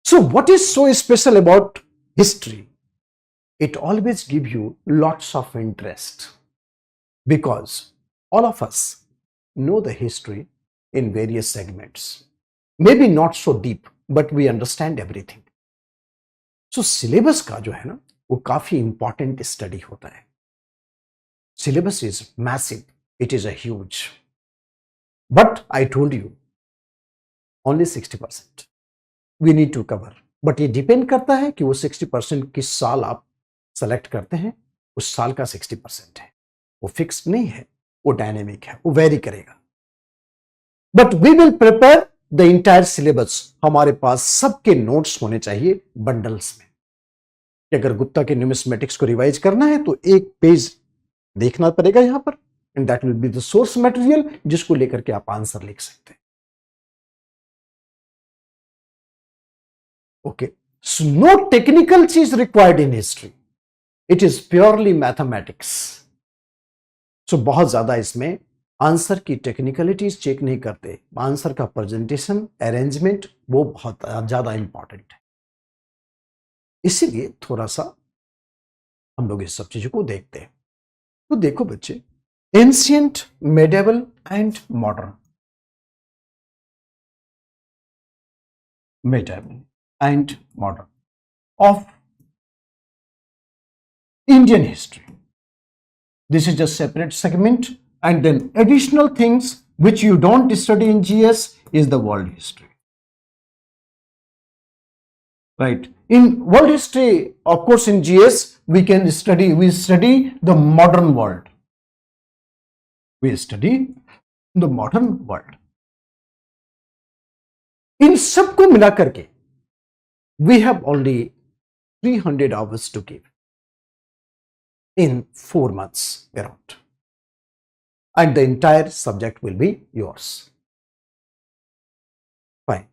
So what is so special about history? It always gives you lots of interest because all of us know the history in various segments. Maybe not so deep, but we understand everything. So syllabus का जो है ना, वो काफी important study होता है. Syllabus is massive. It is a huge. But I told you, only 60% we need to cover. But ये डिपेंड करता है कि वो 60% किस साल आप सेलेक्ट करते हैं, उस साल का 60% है. वो फिक्स नहीं है, वो डायनेमिक है, वो वेरी करेगा. But we will prepare the entire syllabus. हमारे पास सबके नोट्स होने चाहिए बंडल्स में. कि अगर गुप्ता के न्यूमिस्मेटिक्स को रिवाइज करना है तो एक पेज देखना पड़ेगा यहां पर, and that will be the source material जिसको लेकर के आप आंसर लिख सकते हैं. Okay, so no technical चीज required in history. It is purely mathematics. So बहुत ज्यादा इसमें आंसर की टेक्निकलिटीज चेक नहीं करते, आंसर का प्रेजेंटेशन अरेंजमेंट वो बहुत ज्यादा इंपॉर्टेंट है। इसीलिए थोड़ा सा हम लोग इस सब चीजों को देखते हैं। तो देखो बच्चे, ancient, medieval and modern, medieval and modern of Indian history. This is just separate segment, and then additional things which you don't study in GS is the world history. Right? In world history, of course, in GS we study the modern world. We study the modern world. इन सबको मिला करके we have only 300 hours to give in 4 months around, and the entire subject will be yours. Fine.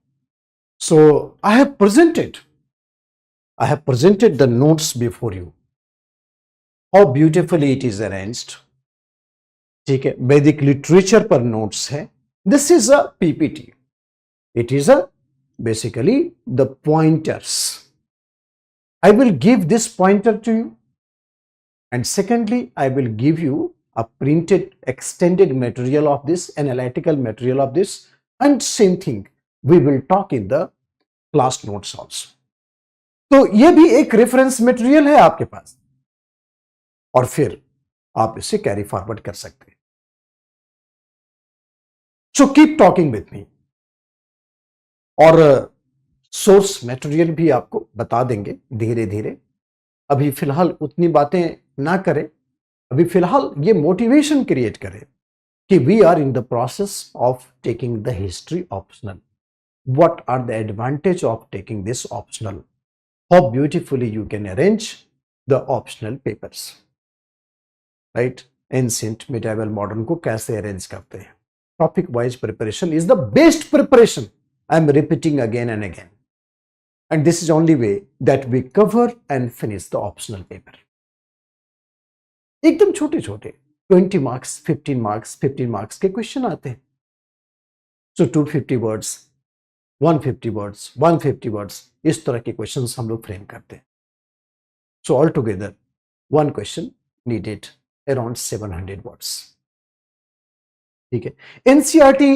So I have presented the notes before you. How beautifully it is arranged. ठीक है, वैदिक लिटरेचर पर नोट्स है. This is a PPT. It is basically the pointers. I will give this pointer to you, and secondly I will give you a printed extended material of this, analytical material of this, and same thing we will talk in the class notes also. तो ये भी एक रेफरेंस मटेरियल है आपके पास, और फिर आप इसे कैरी फॉरवर्ड कर सकते हैं. So keep talking with me, और सोर्स मटेरियल भी आपको बता देंगे धीरे धीरे. अभी फिलहाल उतनी बातें ना करें, अभी फिलहाल ये मोटिवेशन क्रिएट करें कि we are in the process of taking the history optional. What are the advantage of taking this optional? How beautifully you can arrange the optional papers, right? Ancient, medieval, modern को कैसे arrange करते हैं? Topic wise preparation is the best preparation. I am repeating again and again. And this is only way that we cover and finish the optional paper. एकदम छोटे छोटे 20 marks, 15 marks, 15 marks के question आते हैं. So 250 words, 150 words, 150 words, इस तरह के क्वेश्चंस हम लोग फ्रेम करते हैं. So all together one question needed around 700 words. ठीक है. एनसीईआरटी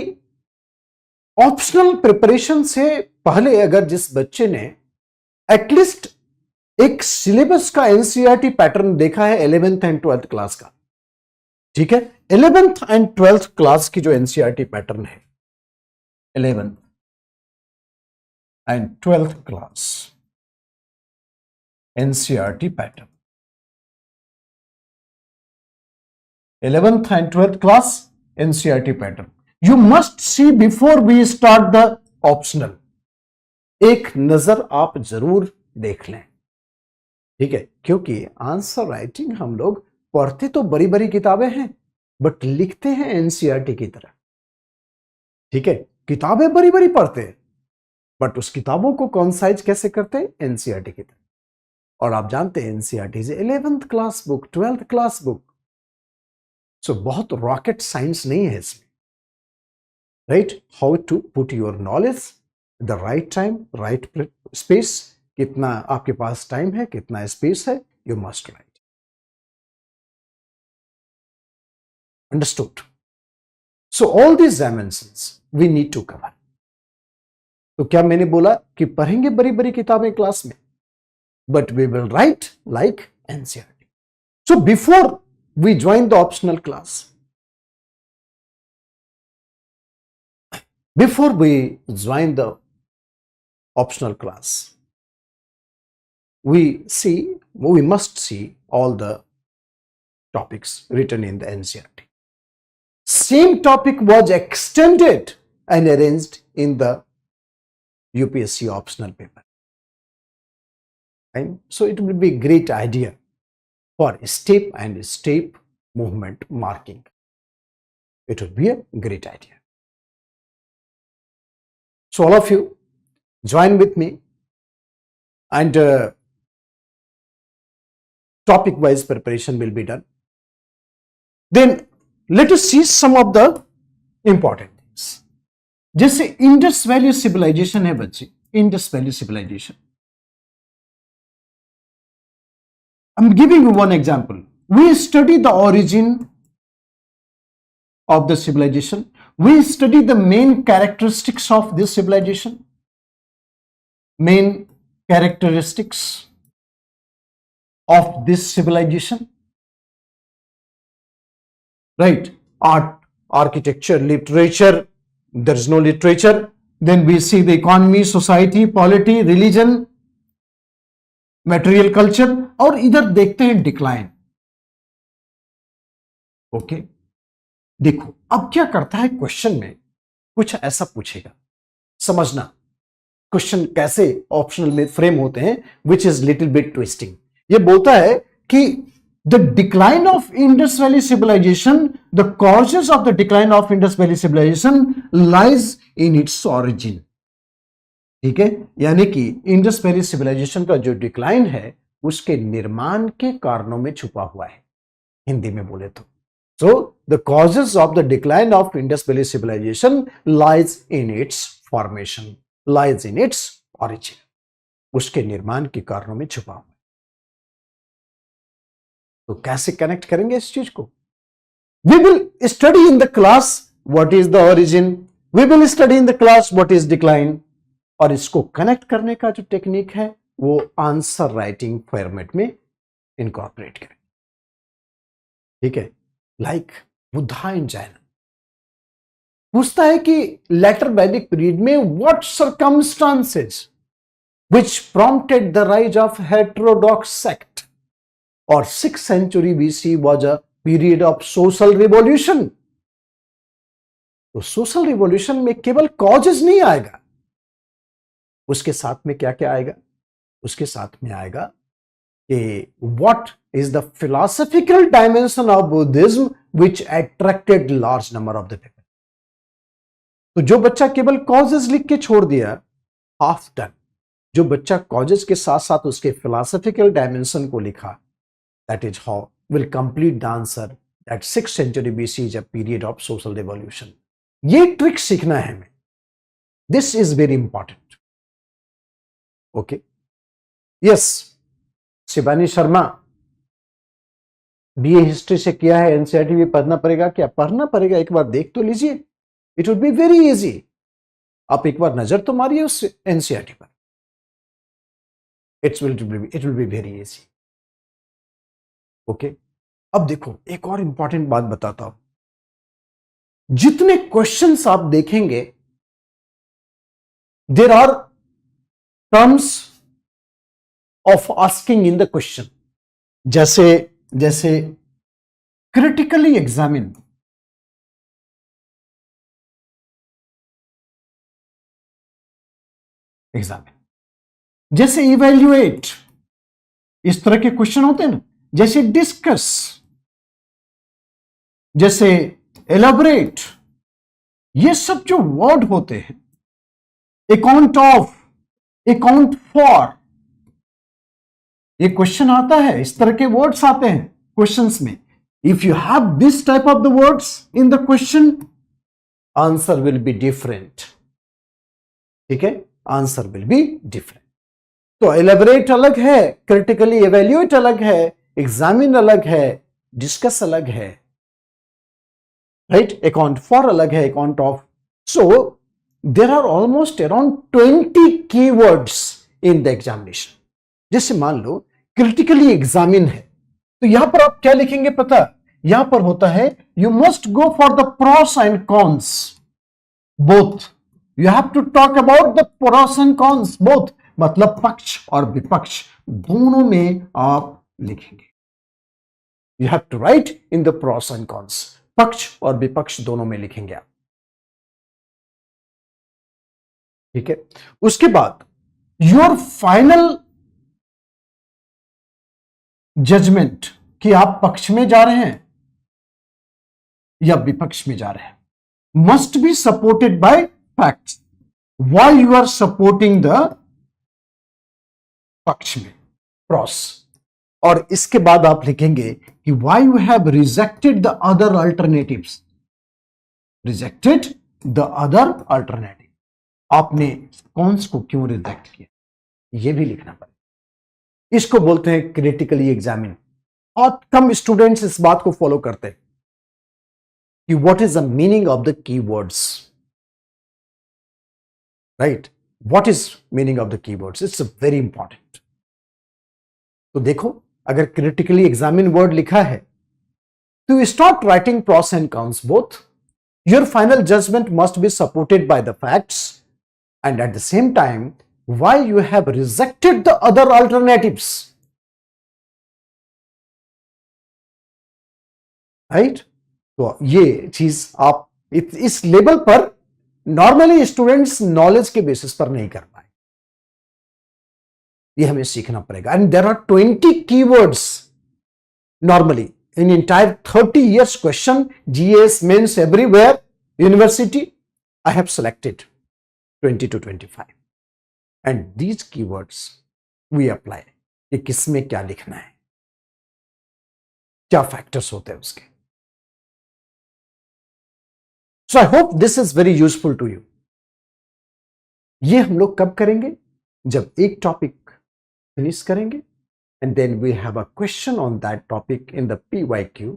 ऑप्शनल प्रिपरेशन से पहले अगर जिस बच्चे ने एटलीस्ट एक सिलेबस का एनसीईआरटी पैटर्न देखा है 11th एंड 12th क्लास का, ठीक है, 11th एंड 12th क्लास की जो एनसीईआरटी पैटर्न है, 11th and 12th class NCERT pattern, 11th and 12th class NCERT pattern you must see before we start the optional. एक नजर आप जरूर देख लें, ठीक है, क्योंकि आंसर राइटिंग हम लोग पढ़ते तो बड़ी बड़ी किताबें हैं बट लिखते हैं एनसीईआरटी की तरह. ठीक है, किताबें बड़ी बड़ी पढ़ते हैं बट उस किताबों को कॉन्साइज कैसे करते हैं? एनसीईआरटी की तरह. और आप जानते हैं NCERT is 11th class book, 12th class book. So बहुत रॉकेट साइंस नहीं है इसमें, right? How to put your knowledge the right time, right space. कितना आपके पास टाइम है, कितना स्पेस है, you must write. Understood? So all these dimensions we need to cover. तो क्या मैंने बोला कि पढ़ेंगे बड़ी बड़ी किताबें क्लास में, but we will write like NCERT. So before we join the optional class, before we join the optional class, we must see all the topics written in the NCERT. Same topic was extended and arranged in the UPSC optional paper. And so it will be a great idea for step and step movement marking. It would be a great idea. So all of you join with me and topic wise preparation will be done. Then let us see some of the important things. जैसे इंडस वैली सिविलाइजेशन है बच्चे, Indus valley civilisation. I'm giving you one example. We study the origin of the civilization. We study the main characteristics of this civilization. Main characteristics of this civilization. Right? Art, architecture, literature. There is no literature. Then we see the economy, society, polity, religion, material culture. और इधर देखते हैं डिक्लाइन. ओके, देखो अब क्या करता है, क्वेश्चन में कुछ ऐसा पूछेगा, समझना क्वेश्चन कैसे ऑप्शनल में फ्रेम होते हैं, which is little bit twisting. ये बोलता है कि the decline of Indus valley civilisation, the causes of the decline of Indus valley civilisation lies in its origin. ठीक है, यानी कि इंडस वैली सिविलाइजेशन का जो डिक्लाइन है उसके निर्माण के कारणों में छुपा हुआ है, हिंदी में बोले तो. So the causes of the decline of Indus Valley civilization lies in its formation, lies in its origin. उसके निर्माण के कारणों में छुपा हुआ है. तो कैसे कनेक्ट करेंगे इस चीज को? We will study in the class what is the origin. We will study in the class what is decline. और इसको कनेक्ट करने का जो टेक्निक है वो आंसर राइटिंग फॉर्मेट में इनकॉर्पोरेट करें. ठीक है, लाइक बुद्धा इन चाइना पूछता है कि लेटर वैदिक पीरियड में what circumstances which prompted the rise of heterodox sect, और 6th century BC was a period of social revolution. तो सोशल रिवॉल्यूशन में केवल कॉजेस नहीं आएगा, उसके साथ में क्या क्या आएगा? उसके साथ में आएगा कि what is the philosophical dimension of Buddhism which attracted large number of the people. तो जो बच्चा केवल causes लिख के छोड़ दिया, half done. जो बच्चा causes के साथ साथ उसके philosophical dimension को लिखा, that is how will complete the answer that 6th century BC is a period of social revolution. ये ट्रिक सीखना है हमें. This is very important. Okay. Yes. Shivani Sharma BA history से किया है, एनसीईआरटी भी पढ़ना पड़ेगा. क्या पढ़ना पड़ेगा? एक बार देख तो लीजिए, it would be very easy. आप एक बार नजर तो मारिए उस एनसीईआरटी पर, it will be very easy. Okay, अब देखो एक और इंपॉर्टेंट बात बताता हूं. जितने क्वेश्चंस आप देखेंगे there are terms of asking in the question. जैसे क्रिटिकली एग्जामिन, जैसे इवेल्युएट, इस तरह के क्वेश्चन होते हैं ना. जैसे डिस्कस, जैसे एलाबोरेट, ये सब जो वर्ड होते हैं, अकाउंट ऑफ, अकाउंट फॉर, ये क्वेश्चन आता है, इस तरह के वर्ड्स आते हैं क्वेश्चंस में. If you have this type of the words in the question, answer will be different. ठीक है, आंसर विल बी डिफरेंट. तो एलेबोरेट अलग है, क्रिटिकली एवेल्युएट अलग है, एग्जामिन अलग है, डिस्कस अलग है, राइट. अकाउंट फॉर अलग है, account of. So there are almost around 20 keywords in the examination. जैसे मान लो क्रिटिकली एग्जामिन है, तो यहां पर आप क्या लिखेंगे पता? यहां पर होता है you must go for the pros and cons both. You have to talk about the pros and cons both, मतलब पक्ष और विपक्ष दोनों में आप लिखेंगे. You have to write in the pros and cons, पक्ष और विपक्ष दोनों में लिखेंगे आप. ठीक है, उसके बाद योर फाइनल जजमेंट कि आप पक्ष में जा रहे हैं या विपक्ष में जा रहे हैं, must be supported by facts. Why you are supporting the पक्ष में, क्रॉस, और इसके बाद आप लिखेंगे कि why you have rejected the other alternatives, rejected the other alternative, आपने कौन को क्यों रिजेक्ट किया, ये भी लिखना पड़ेगा। इसको बोलते हैं क्रिटिकली एग्जामिन। बहुत कम स्टूडेंट्स इस बात को फॉलो करते हैं कि what is the meaning of the keywords, right, what is meaning of the keywords, it's very important. तो देखो, अगर क्रिटिकली एग्जामिन वर्ड लिखा है तो start writing pros and cons both. Your final judgement must be supported by the facts and at the same time why you have rejected the other alternatives, right. तो ये चीज आप इस लेवल पर नॉर्मली स्टूडेंट्स नॉलेज के बेसिस पर नहीं कर पाए, ये हमें सीखना पड़ेगा। And there are 20 keywords normally in entire 30 years question, GS, means everywhere, university, I have selected 20 to 25 and these keywords we apply कि किसमें क्या लिखना है, क्या फैक्टर्स होते हैं उसके। So I hope this is very useful to you। ये हम लोग कब करेंगे, जब एक टॉपिक फिनिश करेंगे and then we have a question on that topic in the PYQ,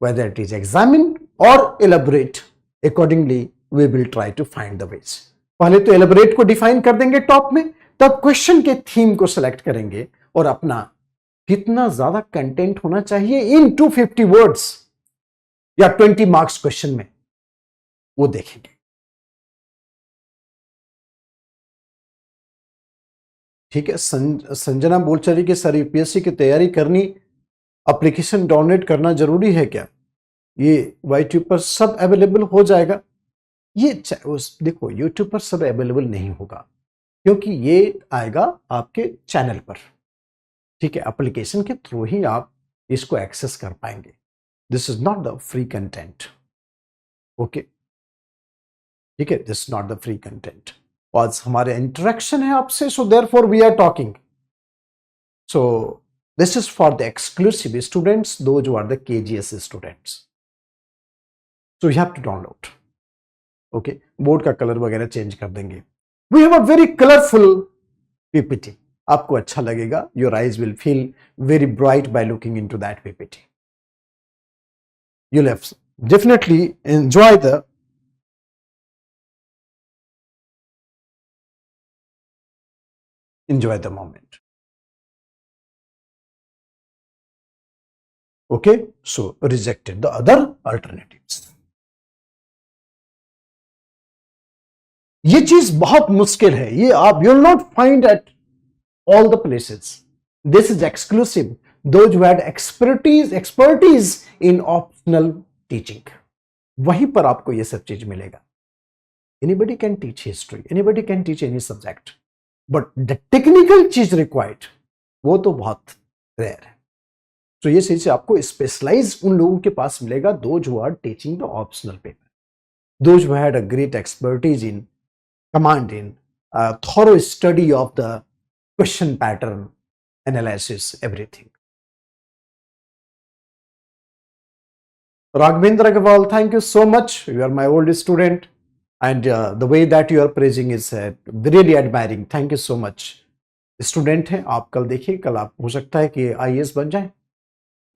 whether it is examined or elaborate, accordingly we will try to find the ways। पहले तो elaborate को define कर देंगे टॉप में, तब क्वेश्चन के थीम को सेलेक्ट करेंगे और अपना कितना ज्यादा कंटेंट होना चाहिए इन 250 वर्ड्स या 20 मार्क्स क्वेश्चन में, वो देखेंगे। ठीक है, संजना बोलचरी के सर यूपीएससी की तैयारी करनी, एप्लीकेशन डाउनलोड करना जरूरी है क्या? ये यूट्यूब पर सब अवेलेबल हो जाएगा। ये देखो, यूट्यूब पर सब अवेलेबल नहीं होगा क्योंकि ये आएगा आपके चैनल पर। ठीक है, एप्लीकेशन के थ्रू ही आप इसको एक्सेस कर पाएंगे। This is not the free content. Okay, ठीक है, this is not the free content. आज हमारे इंटरेक्शन है आपसे, so therefore we are talking. So this is for the exclusive students, those who are the KGS students. So you have to download. Okay, board का कलर वगैरह चेंज कर देंगे। We have a very colourful PPT, आपको अच्छा लगेगा। Your eyes will feel very bright by looking into that PPT. you'll have definitely enjoy the moment। okay, so rejected the other alternatives। ये चीज बहुत मुश्किल है, ये आप you'll not find at all the places। this is exclusive those who had expertise in optional teaching, वहीं पर आपको ये सब चीज मिलेगा। anybody can teach history, anybody can teach any subject, but the technical चीज required वो तो बहुत रेयर है। तो ये चीज आपको स्पेशलाइज उन लोगों के पास मिलेगा, those who are teaching the optional paper, those who had a great expertise in command in thorough study of the question pattern analysis, everything। Raghvendra Agarwal, thank you so much, you are my old student and the way that you are praising is really admiring, thank you so much। Student हैं आप, कल देखिए, कल आप हो सकता है कि आईएएस बन जाए,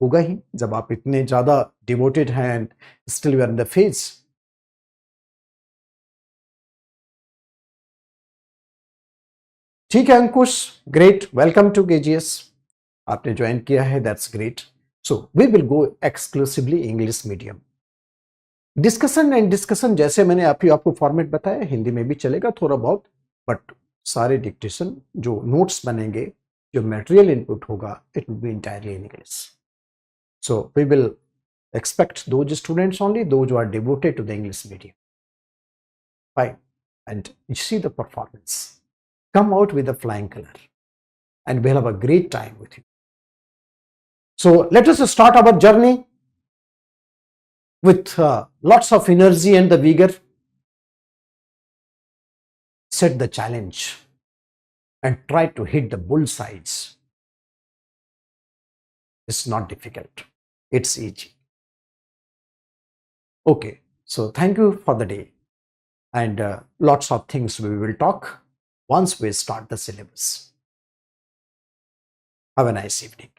होगा ही जब आप इतने ज्यादा डिवोटेड हैं and still you are in the phase. ठीक है Ankush, great, welcome to KGS, आपने ज्वाइन किया है, that's great. So we will go exclusively English medium. Discussion and discussion जैसे मैंने आपको फॉर्मेट बताया, हिंदी में भी चलेगा थोड़ा बहुत, बट सारे डिक्टेशन जो नोट्स बनेंगे, जो मटेरियल इनपुट होगा, it will be entirely in English. So we will expect those students only, those who are devoted to the English medium, fine, and you see the performance, come out with a flying color and we'll have a great time with you। So let us start our journey with lots of energy and the vigor, set the challenge and try to hit the bullseyes It's not difficult. It's easy. Okay. So thank you for the day. And lots of things we will talk once we start the syllabus. Have a nice evening.